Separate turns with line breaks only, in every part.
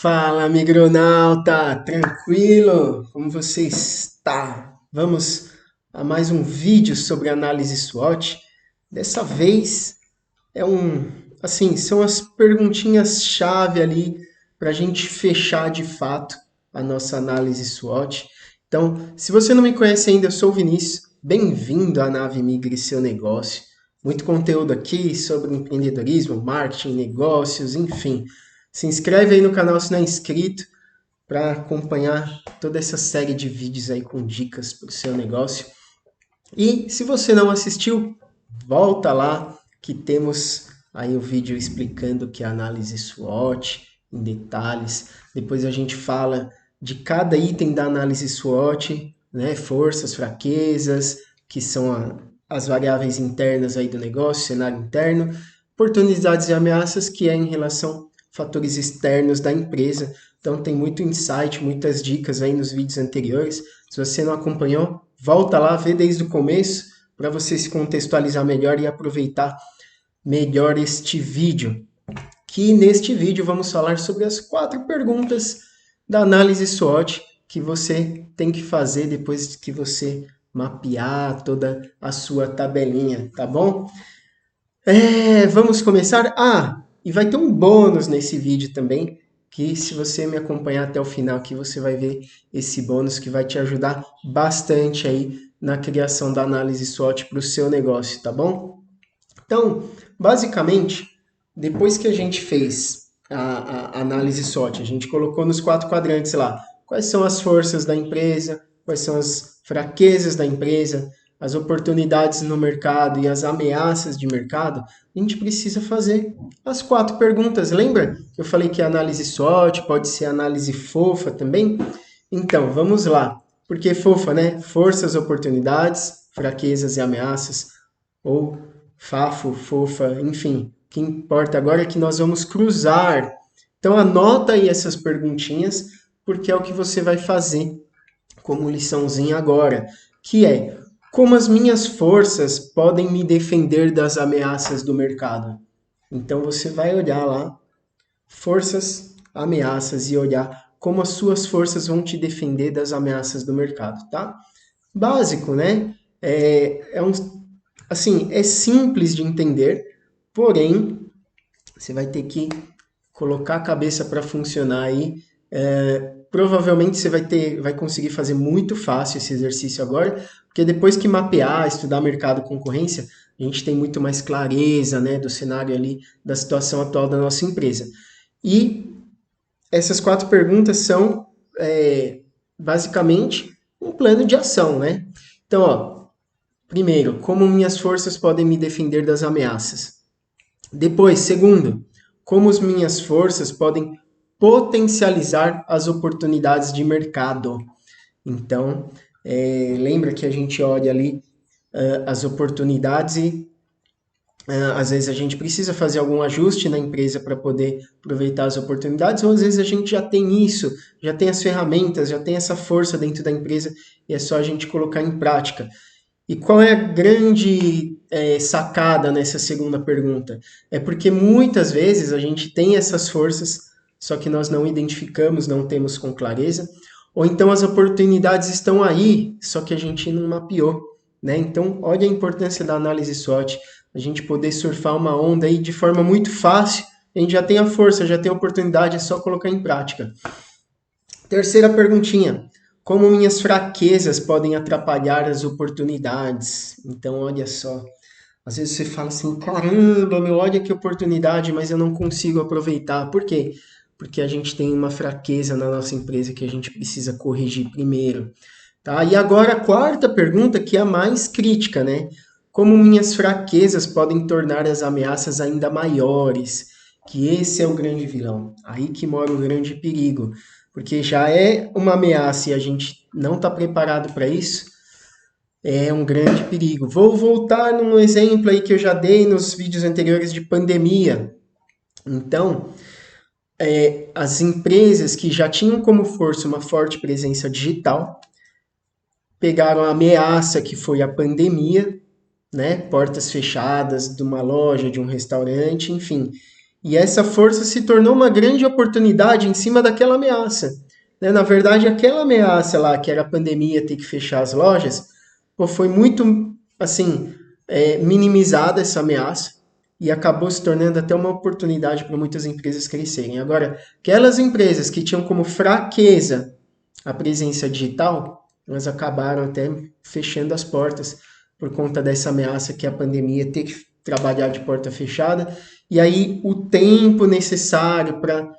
Fala, migronauta, tranquilo? Como você está? Vamos a mais um vídeo sobre análise SWOT. Dessa vez são as perguntinhas-chave ali para a gente fechar de fato a nossa análise SWOT. Então, se você não me conhece ainda, eu sou o Vinícius. Bem-vindo à Nave Migre Seu Negócio. Muito conteúdo aqui sobre empreendedorismo, marketing, negócios, enfim. Se inscreve aí no canal se não é inscrito para acompanhar toda essa série de vídeos aí com dicas para o seu negócio. E se você não assistiu, volta lá que temos aí o vídeo explicando o que é análise SWOT em detalhes. Depois a gente fala de cada item da análise SWOT, né? Forças, fraquezas, que são as variáveis internas aí do negócio, cenário interno, oportunidades e ameaças, que é em relação a fatores externos da empresa. Então tem muito insight, muitas dicas aí nos vídeos anteriores. Se você não acompanhou, volta lá, vê desde o começo para você se contextualizar melhor e aproveitar melhor este vídeo. Que neste vídeo vamos falar sobre as 4 perguntas da análise SWOT que você tem que fazer depois que você mapear toda a sua tabelinha, tá bom? Vamos começar? E vai ter um bônus nesse vídeo também, que se você me acompanhar até o final aqui, você vai ver esse bônus que vai te ajudar bastante aí na criação da análise SWOT para o seu negócio, tá bom? Então, basicamente, depois que a gente fez a análise SWOT, a gente colocou nos 4 quadrantes lá, quais são as forças da empresa, quais são as fraquezas da empresa, as oportunidades no mercado e as ameaças de mercado, a gente precisa fazer as 4 perguntas. Lembra que eu falei que a análise SWOT pode ser análise fofa também? Então, vamos lá. Por que fofa, né? Forças, oportunidades, fraquezas e ameaças, ou fafo, fofa, enfim. O que importa agora é que nós vamos cruzar. Então, anota aí essas perguntinhas, porque é o que você vai fazer como liçãozinha agora, que é: como as minhas forças podem me defender das ameaças do mercado? Então você vai olhar lá, forças, ameaças, e olhar como as suas forças vão te defender das ameaças do mercado, tá? Básico, né? É simples de entender, porém, você vai ter que colocar a cabeça para funcionar aí. Provavelmente você vai conseguir fazer muito fácil esse exercício agora, porque depois que mapear, estudar mercado e concorrência, a gente tem muito mais clareza, né, do cenário ali, da situação atual da nossa empresa. E essas 4 perguntas são basicamente um plano de ação, né? Então, ó, primeiro, como minhas forças podem me defender das ameaças? Depois, segundo, como as minhas forças podem potencializar as oportunidades de mercado? Então, lembra que a gente olha ali as oportunidades e às vezes a gente precisa fazer algum ajuste na empresa para poder aproveitar as oportunidades, ou às vezes a gente já tem isso, já tem as ferramentas, já tem essa força dentro da empresa e é só a gente colocar em prática. E qual é a grande sacada nessa segunda pergunta? É porque muitas vezes a gente tem essas forças, só que nós não identificamos, não temos com clareza, ou então as oportunidades estão aí, só que a gente não mapeou, né? Então, olha a importância da análise SWOT, a gente poder surfar uma onda aí de forma muito fácil, a gente já tem a força, já tem a oportunidade, é só colocar em prática. Terceira perguntinha: como minhas fraquezas podem atrapalhar as oportunidades? Então, olha só. Às vezes você fala assim: caramba, meu, olha que oportunidade, mas eu não consigo aproveitar. Por quê? Porque a gente tem uma fraqueza na nossa empresa que a gente precisa corrigir primeiro. Tá? E agora a quarta pergunta, que é a mais crítica, né? Como minhas fraquezas podem tornar as ameaças ainda maiores? Que esse é o grande vilão. Aí que mora o grande perigo. Porque já é uma ameaça e a gente não está preparado para isso, é um grande perigo. Vou voltar num exemplo aí que eu já dei nos vídeos anteriores de pandemia. Então, as empresas que já tinham como força uma forte presença digital, pegaram a ameaça que foi a pandemia, né? Portas fechadas de uma loja, de um restaurante, enfim. E essa força se tornou uma grande oportunidade em cima daquela ameaça. Né? Na verdade, aquela ameaça lá, que era a pandemia ter que fechar as lojas, pô, foi muito, assim, minimizada essa ameaça e acabou se tornando até uma oportunidade para muitas empresas crescerem. Agora, aquelas empresas que tinham como fraqueza a presença digital, elas acabaram até fechando as portas por conta dessa ameaça que é a pandemia, ter que trabalhar de porta fechada. E aí o tempo necessário para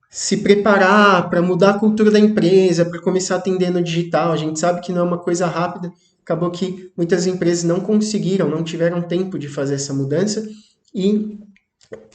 se preparar, para mudar a cultura da empresa, para começar a atender no digital, a gente sabe que não é uma coisa rápida. Acabou que muitas empresas não conseguiram, não tiveram tempo de fazer essa mudança e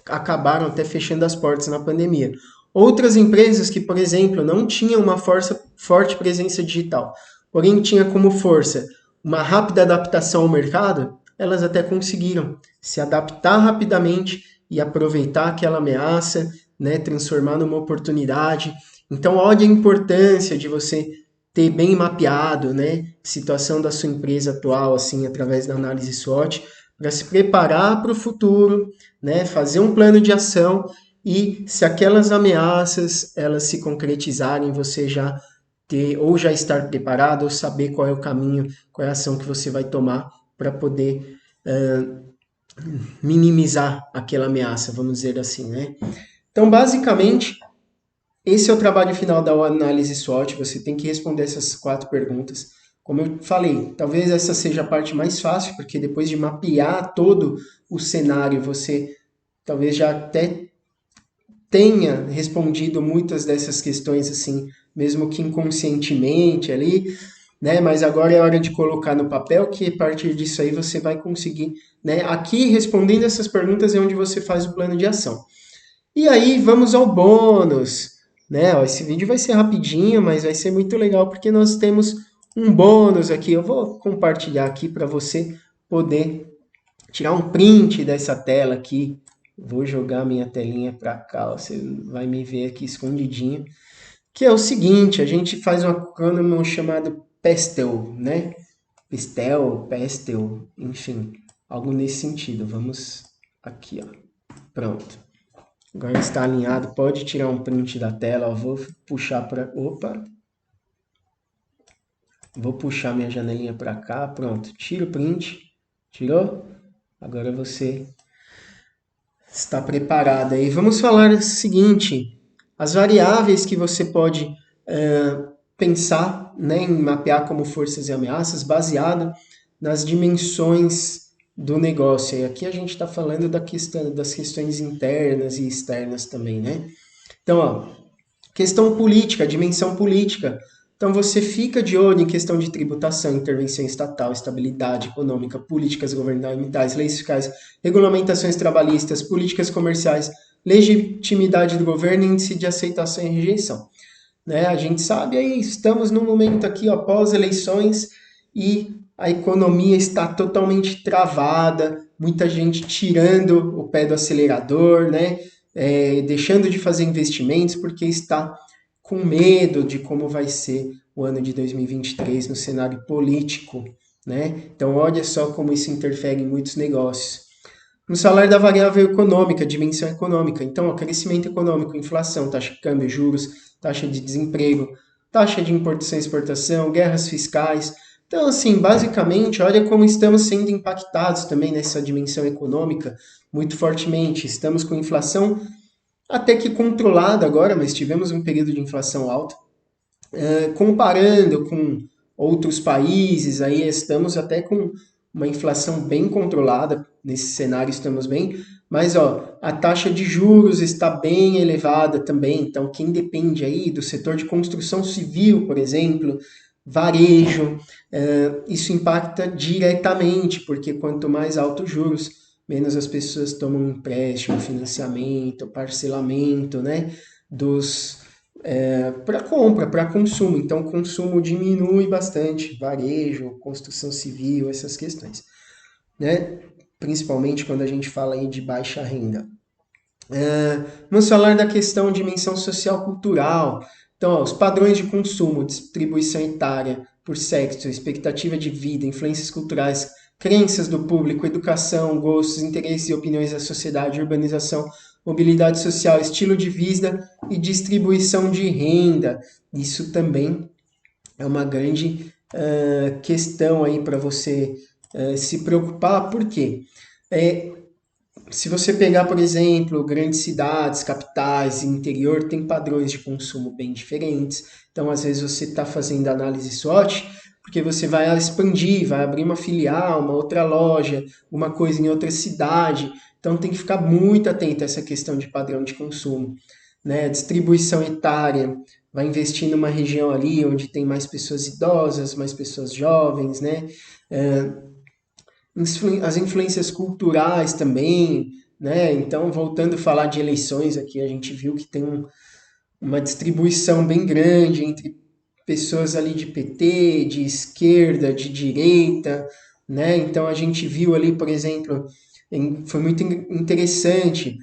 acabaram até fechando as portas na pandemia. Outras empresas que, por exemplo, não tinham uma forte presença digital, porém tinha como força uma rápida adaptação ao mercado, elas até conseguiram se adaptar rapidamente e aproveitar aquela ameaça, né, transformar numa oportunidade. Então, olha a importância de você ter bem mapeado, né, a situação da sua empresa atual, assim, através da análise SWOT, para se preparar para o futuro, né, fazer um plano de ação e se aquelas ameaças elas se concretizarem, você já ter ou já estar preparado ou saber qual é o caminho, qual é a ação que você vai tomar para poder minimizar aquela ameaça, vamos dizer assim, né? Então, basicamente, esse é o trabalho final da análise SWOT. Você tem que responder essas 4 perguntas. Como eu falei, talvez essa seja a parte mais fácil, porque depois de mapear todo o cenário, você talvez já até tenha respondido muitas dessas questões assim, mesmo que inconscientemente ali, né? Mas agora é hora de colocar no papel que a partir disso aí você vai conseguir, né? Aqui respondendo essas perguntas é onde você faz o plano de ação. E aí vamos ao bônus, né? Ó, esse vídeo vai ser rapidinho, mas vai ser muito legal porque nós temos um bônus aqui. Eu vou compartilhar aqui para você poder tirar um print dessa tela aqui. Vou jogar minha telinha para cá, ó, você vai me ver aqui escondidinho. Que é o seguinte, a gente faz um acrônimo chamado PESTEL, né? PESTEL, enfim, algo nesse sentido. Vamos aqui, ó. Pronto. Agora está alinhado, pode tirar um print da tela, ó. Vou puxar para... Opa! Vou puxar minha janelinha para cá, pronto. Tira o print. Tirou? Agora você está preparado aí. Vamos falar o seguinte: as variáveis que você pode pensar, né, em mapear como forças e ameaças, baseado nas dimensões do negócio. E aqui a gente está falando das questões internas e externas também, né? Então, ó, questão política, dimensão política. Então, você fica de olho em questão de tributação, intervenção estatal, estabilidade econômica, políticas governamentais, leis fiscais, regulamentações trabalhistas, políticas comerciais, legitimidade do governo, índice de aceitação e rejeição. Né? A gente sabe aí, estamos num momento aqui, ó, pós-eleições, e a economia está totalmente travada, muita gente tirando o pé do acelerador, né? Deixando de fazer investimentos porque está com medo de como vai ser o ano de 2023 no cenário político, né? Então, olha só como isso interfere em muitos negócios. No salário da variável econômica, dimensão econômica. Então, ó, crescimento econômico, inflação, taxa de câmbio, juros, taxa de desemprego, taxa de importação e exportação, guerras fiscais. Então, assim, basicamente, olha como estamos sendo impactados também nessa dimensão econômica muito fortemente. Estamos com inflação até que controlada agora, mas tivemos um período de inflação alta. Comparando com outros países, aí estamos até com uma inflação bem controlada, nesse cenário estamos bem, mas ó, a taxa de juros está bem elevada também, então quem depende aí do setor de construção civil, por exemplo, varejo, isso impacta diretamente, porque quanto mais altos juros, menos as pessoas tomam empréstimo, financiamento, parcelamento, né, para compra, para consumo. Então, o consumo diminui bastante, varejo, construção civil, essas questões, né? Principalmente quando a gente fala aí de baixa renda. Vamos falar da questão de dimensão social cultural. Então, ó, os padrões de consumo, distribuição etária por sexo, expectativa de vida, influências culturais, crenças do público, educação, gostos, interesses e opiniões da sociedade, urbanização, mobilidade social, estilo de vida e distribuição de renda. Isso também é uma grande questão aí para você se preocupar, por quê? Se você pegar, por exemplo, grandes cidades, capitais, interior, tem padrões de consumo bem diferentes. Então, às vezes, você está fazendo análise SWOT porque você vai expandir, vai abrir uma filial, uma outra loja, uma coisa em outra cidade. Então, tem que ficar muito atento a essa questão de padrão de consumo. Né? Distribuição etária, vai investir numa região ali onde tem mais pessoas idosas, mais pessoas jovens, né? As influências culturais também, né? Então, voltando a falar de eleições aqui, a gente viu que tem uma distribuição bem grande entre pessoas ali de PT, de esquerda, de direita, né? Então, a gente viu ali, por exemplo, foi muito interessante,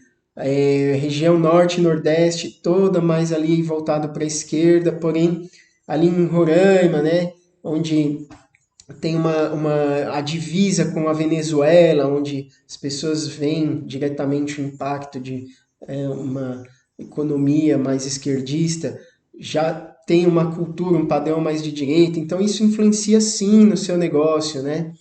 região norte e nordeste toda mais ali voltada para a esquerda, porém, ali em Roraima, né? Onde tem a divisa com a Venezuela, onde as pessoas veem diretamente o impacto de uma economia mais esquerdista, já tem uma cultura, um padrão mais de direita, então isso influencia sim no seu negócio, né?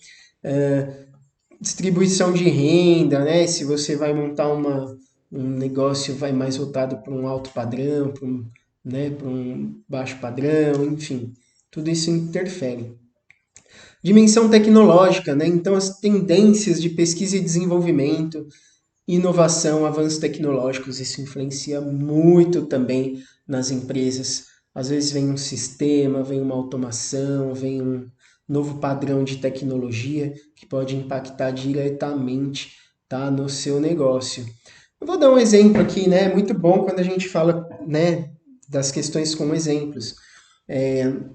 Distribuição de renda, né? Se você vai montar um negócio vai mais voltado para um alto padrão, para um baixo padrão, enfim, tudo isso interfere. Dimensão tecnológica, né? Então, as tendências de pesquisa e desenvolvimento, inovação, avanços tecnológicos, isso influencia muito também nas empresas. Às vezes vem um sistema, vem uma automação, vem um novo padrão de tecnologia que pode impactar diretamente, tá, no seu negócio. Eu vou dar um exemplo aqui, né? É muito bom quando a gente fala, né, das questões com exemplos.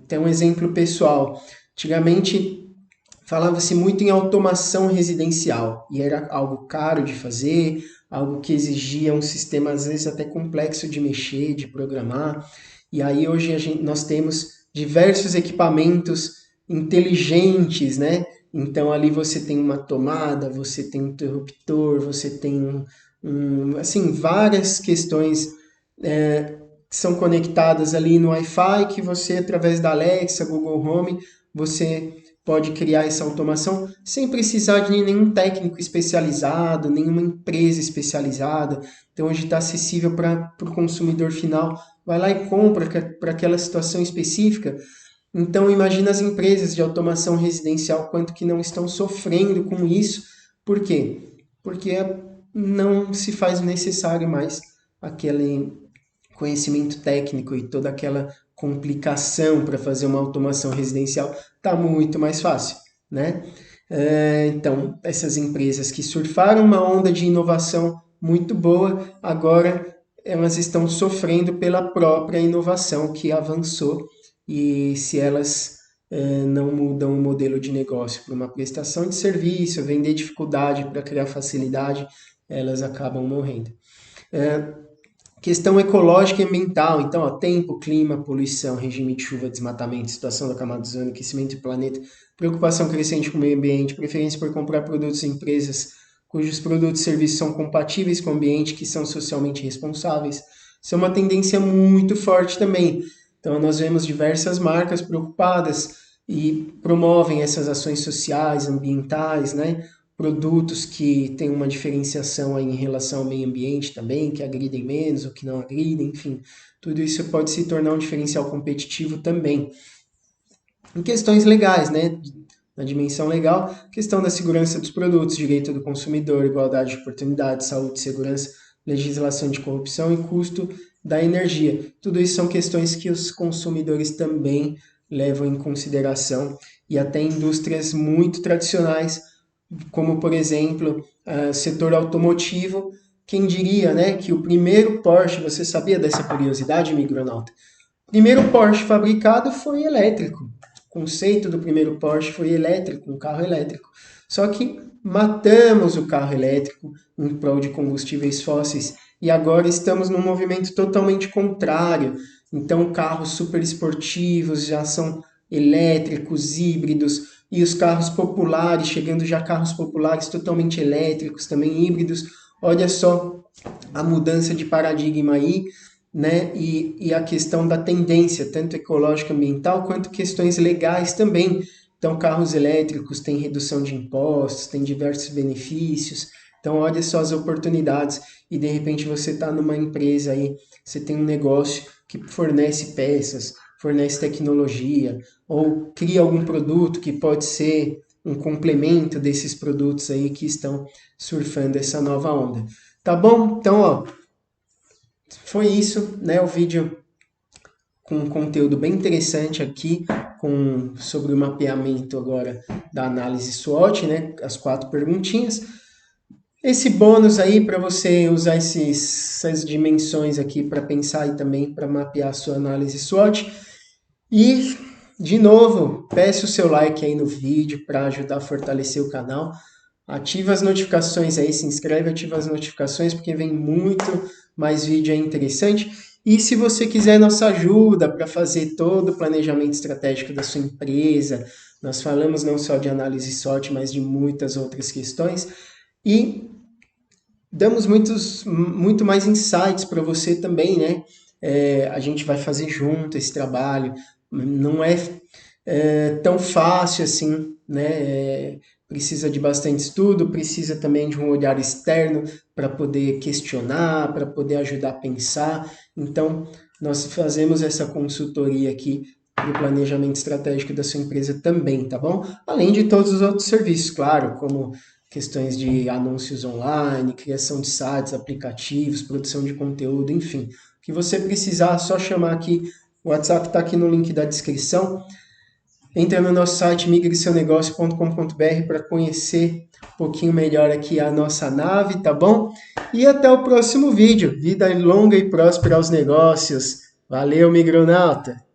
Tem um exemplo pessoal. Antigamente falava-se muito em automação residencial e era algo caro de fazer, algo que exigia um sistema às vezes até complexo de mexer, de programar. E aí hoje nós temos diversos equipamentos inteligentes, né? Então ali você tem uma tomada, você tem um interruptor, você tem assim, várias questões que são conectadas ali no Wi-Fi, que você, através da Alexa, Google Home, você pode criar essa automação sem precisar de nenhum técnico especializado, nenhuma empresa especializada. Então, hoje está acessível para o consumidor final. Vai lá e compra para aquela situação específica. Então, imagina as empresas de automação residencial, quanto que não estão sofrendo com isso. Por quê? Porque não se faz necessário mais aquele conhecimento técnico e toda aquela complicação para fazer uma automação residencial está muito mais fácil, né? Então, essas empresas que surfaram uma onda de inovação muito boa, agora elas estão sofrendo pela própria inovação que avançou e se elas não mudam o modelo de negócio para uma prestação de serviço, vender dificuldade para criar facilidade, elas acabam morrendo. Questão ecológica e ambiental, então, ó, tempo, clima, poluição, regime de chuva, desmatamento, situação da camada de ozônio, aquecimento do planeta, preocupação crescente com o meio ambiente, preferência por comprar produtos em empresas cujos produtos e serviços são compatíveis com o ambiente, que são socialmente responsáveis. Isso é uma tendência muito forte também. Então, nós vemos diversas marcas preocupadas e promovem essas ações sociais, ambientais, né? Produtos que têm uma diferenciação aí em relação ao meio ambiente também, que agridem menos ou que não agridem, enfim, tudo isso pode se tornar um diferencial competitivo também. Em questões legais, né? Na dimensão legal, questão da segurança dos produtos, direito do consumidor, igualdade de oportunidades, saúde e segurança, legislação de corrupção e custo da energia. Tudo isso são questões que os consumidores também levam em consideração e até indústrias muito tradicionais como por exemplo, setor automotivo, quem diria, né, que o primeiro Porsche, você sabia dessa curiosidade, micronauta? O primeiro Porsche fabricado foi elétrico. O conceito do primeiro Porsche foi elétrico, um carro elétrico. Só que matamos o carro elétrico em prol de combustíveis fósseis e agora estamos num movimento totalmente contrário. Então, carros super esportivos já são elétricos, híbridos, e os carros populares, chegando já carros populares totalmente elétricos, também híbridos. Olha só a mudança de paradigma aí, né? E a questão da tendência, tanto ecológica, ambiental, quanto questões legais também. Então, carros elétricos têm redução de impostos, têm diversos benefícios. Então, olha só as oportunidades. E de repente você está numa empresa aí, você tem um negócio que fornece peças, fornece tecnologia, ou cria algum produto que pode ser um complemento desses produtos aí que estão surfando essa nova onda. Tá bom? Então, ó, foi isso, né? O vídeo com um conteúdo bem interessante aqui, sobre o mapeamento agora da análise SWOT, né? As 4 perguntinhas. Esse bônus aí para você usar essas dimensões aqui para pensar e também para mapear a sua análise SWOT. E, de novo, peço o seu like aí no vídeo para ajudar a fortalecer o canal. Ativa as notificações aí, se inscreve, ativa as notificações, porque vem muito mais vídeo aí interessante. E se você quiser nossa ajuda para fazer todo o planejamento estratégico da sua empresa, nós falamos não só de análise SWOT, mas de muitas outras questões. E damos muito mais insights para você também, né? A gente vai fazer junto esse trabalho. Não é tão fácil assim, né? Precisa de bastante estudo, precisa também de um olhar externo para poder questionar, para poder ajudar a pensar. Então, nós fazemos essa consultoria aqui para o planejamento estratégico da sua empresa também, tá bom? Além de todos os outros serviços, claro, como questões de anúncios online, criação de sites, aplicativos, produção de conteúdo, enfim. O que você precisar, é só chamar aqui. O WhatsApp está aqui no link da descrição. Entra no nosso site migreseunegocio.com.br para conhecer um pouquinho melhor aqui a nossa nave, tá bom? E até o próximo vídeo. Vida longa e próspera aos negócios. Valeu, migronauta!